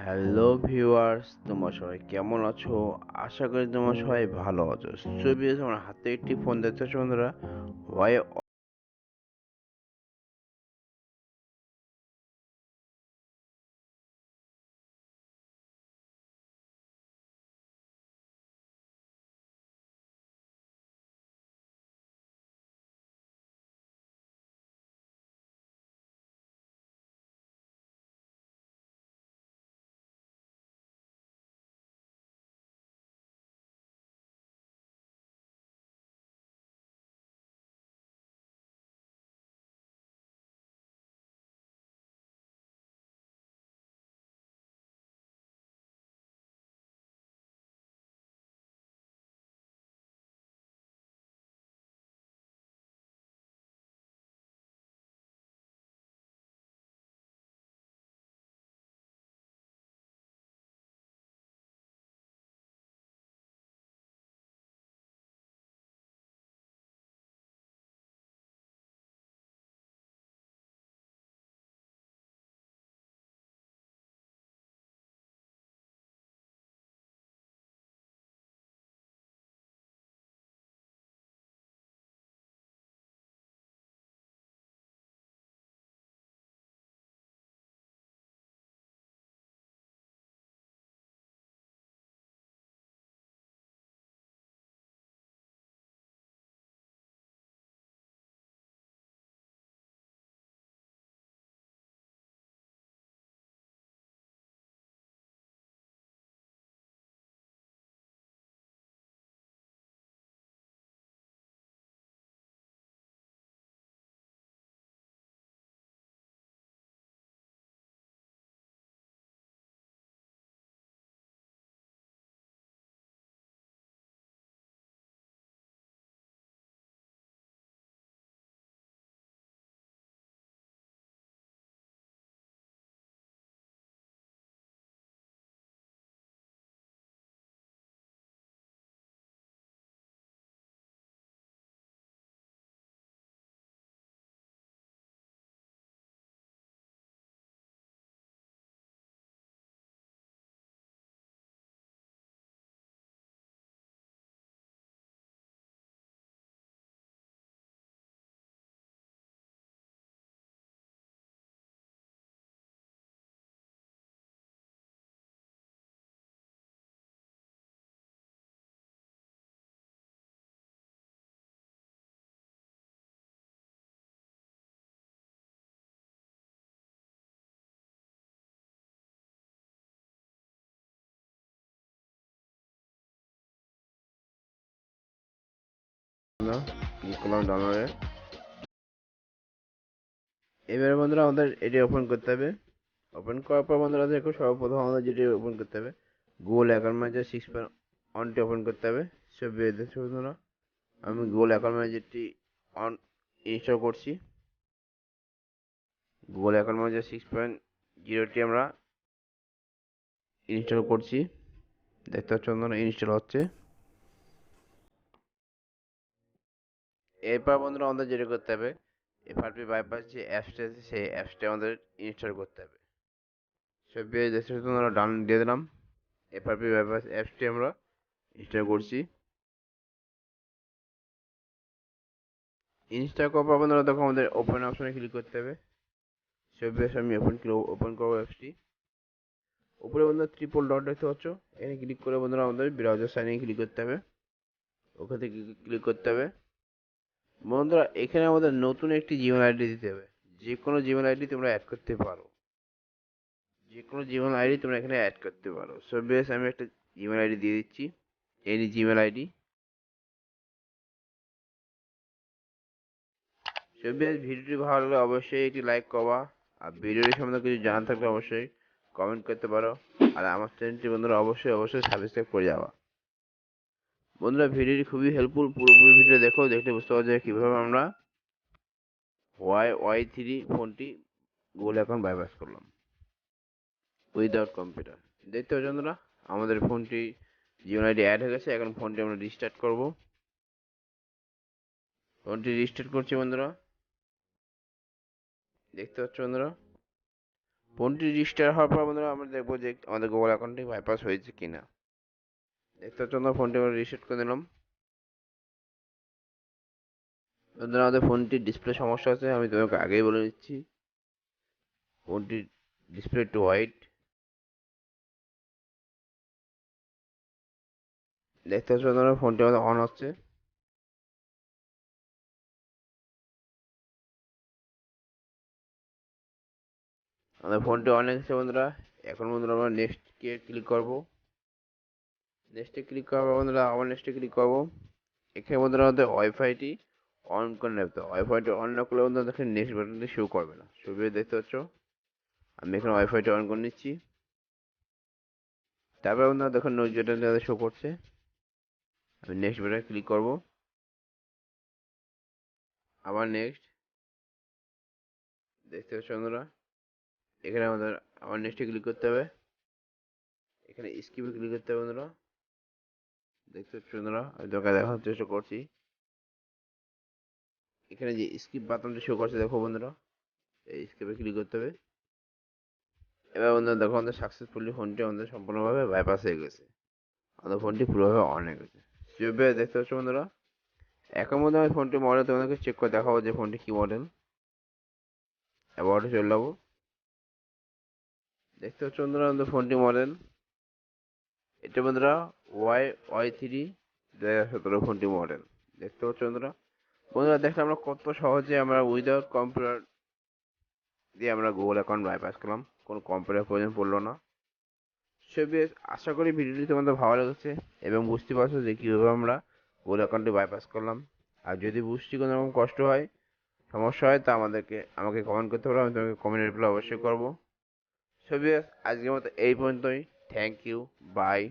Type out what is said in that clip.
Hello viewers, তোমরা সবাই কেমন আছো? আশা করি তোমরা সবাই ভালো আছো। সো ভিউয়ার্স, আমার হাতে একটি ফোন দেখতে পাচ্ছ বন্ধুরা, ওয়াই ক্লিক করলাম ডাউনলোডে। এবারে বন্ধুরা আমাদের এটি ওপেন করতে হবে। ওপেন করার পর বন্ধুরা দেখো, সর্বপ্রথম আমাদের যেটি ওপেন করতে হবে, গুগল অ্যাকাউন্ট ম্যানেজার 6.1টি ওপেন করতে হবে। সব দেখছো বন্ধুরা, আমি গুগল অ্যাকাউন্ট ম্যানেজারটি অন ইনস্টল করছি। গুগল অ্যাকাউন্ট ম্যানেজার 6.0টি আমরা ইনস্টল করছি। দেখতে পাচ্ছ বন্ধুরা, ইনস্টল হচ্ছে। এরপর বন্ধুরা আমাদের যেটা করতে হবে, এফআরপি বাইপাস যে অ্যাপসটা আছে সেই অ্যাপসটা আমাদের ইনস্টল করতে হবে। সব দেখতে আমরা ডাউন দিয়ে দিলাম। এফআরপি বাইপাস অ্যাপসটি আমরা ইনস্টল করছি। ইনস্টল করার পর বন্ধুরা তখন আমাদের ওপেন অপশনে ক্লিক করতে হবে। সব আমি ওপেন করবো অ্যাপসটি। উপরে বন্ধুরা ট্রিপল ডট দেখতে পাচ্ছ, এখানে ক্লিক করে বন্ধুরা আমাদের ব্রাউজার সাইনে ক্লিক করতে হবে। ওখান থেকে ক্লিক করতে হবে। বন্ধুরা এখানে আমাদের নতুন একটি জিমেল আইডি দিতে হবে। যে কোনো জিমেল আইডি তোমরা অ্যাড করতে পারো। যে কোনো জিমেল আইডি তোমরা এখানে অ্যাড করতে পারো। সো বেশ, আমি একটা জিমেল আইডি দিয়ে দিচ্ছি। এই জিমেল আইডি। সো বেশ, ভিডিওটি ভালো লাগলে অবশ্যই একটি লাইক করবা। আর ভিডিওটি সম্বন্ধে কিছু জানার থাকলে অবশ্যই কমেন্ট করতে পারো। আর আমার চ্যানেলটি বন্ধুরা অবশ্যই সাবস্ক্রাইব করে যাওয়া। বন্ধুরা ভিডিওটি খুবই হেল্পফুল, পুরোপুরি ভিডিও দেখো, দেখলে বুঝতে পারছো কীভাবে আমরা Y3 ফোনটি গুগল অ্যাকাউন্ট বাইপাস করলাম উইদাউট কম্পিউটার। দেখতে পাচ্ছ বন্ধুরা, আমাদের ফোনটি জিমেল আইডি অ্যাড হয়ে গেছে। এখন ফোনটি আমরা রিস্টার্ট করব। ফোনটি রিস্টার্ট করছি বন্ধুরা। দেখতে পাচ্ছ বন্ধুরা, ফোনটি রেজিস্টার হওয়ার পর বন্ধুরা আমরা দেখবো যে আমাদের গুগল অ্যাকাউন্টটি বাইপাস হয়েছে কিনা। দেখতে পাচ্ছ আমরা ফোনটি আমরা রিসেট করে দিলাম। বন্ধুরা আমাদের ফোনটির ডিসপ্লে সমস্যা আছে, আমি তোমাকে আগেই বলে দিচ্ছি। ফোনটির ডিসপ্লে একটু হোয়াইট। দেখতে পাচ্ছ বন্ধুরা ফোনটি আমাদের অন হচ্ছে। আমাদের ফোনটি অন হয়েছে বন্ধুরা। এখন বন্ধুরা আমরা নেক্সট কে ক্লিক করবো। নেক্সটে ক্লিক করার বন্ধুরা আবার নেক্সটে ক্লিক করবো। এখানে বন্ধুরা আমাদের ওয়াইফাইটি অন করে নিতে হবে। ওয়াইফাইটি অন না করলে বন্ধুরা দেখেন নেক্সট বাটনটি শো করবে না। ছবি দেখতে পাচ্ছ আমি এখানে ওয়াইফাইটি অন করে নিচ্ছি। তারপরে বন্ধুরা দেখুন নেক্সট বাটনটি শো করছে। আমি নেক্সট বাটনে ক্লিক করব। আবার নেক্সট। দেখতে পাচ্ছ বন্ধুরা এখানে আমাদের আবার নেক্সটে ক্লিক করতে হবে। এখানে স্কিপে ক্লিক করতে হবে বন্ধুরা। দেখতে পাচ্ছ বন্ধুরা আমি তোমাকে দেখানোর চেষ্টা করছি। এখানে যে স্কিপ বাটনটি শো করছে দেখো বন্ধুরা, এই স্কিপে ক্লিক করতে হবে। এবার বন্ধুরা দেখো আমাদের সাকসেসফুলি ফোনটি আমাদের সম্পূর্ণভাবে বাইপাস হয়ে গেছে। আমাদের ফোনটি পুরোভাবে অন হয়ে গেছে। সেভাবে দেখতে পাচ্ছ বন্ধুরা। এখন মধ্যে আমি ফোনটি মডেল তোমাদেরকে চেক করে দেখাবো যে ফোনটি কি মডেল। অ্যাবাউটে চলে যাবো। দেখতে পাচ্ছ বন্ধুরা আমাদের ফোনটি মডেল এটা বন্ধুরা Y3 2017 ফোনটি মডেল। দেখতে পাচ্ছ বন্ধুরা। বন্ধুরা দেখলে আমরা কত সহজে আমরা উইদাউট কম্পিউটার দিয়ে আমরা গুগল অ্যাকাউন্ট বাইপাস করলাম, কোনো কম্পিউটার প্রয়োজন পড়লো না। সেভাবে আশা করি ভিডিওটি তোমাদের ভালো লেগেছে এবং বুঝতে পারছো যে কীভাবে আমরা গুগল অ্যাকাউন্টটি বাইপাস করলাম। আর যদি বুঝতে কোনো রকম কষ্ট হয়, সমস্যা হয়, তা আমাকে কমেন্ট করতে পারো, আমি তোমাকে কমেন্ট রিপ্লাই অবশ্যই করবো। সেভাবে আজকের মতো এই পর্যন্তই। Thank you, by.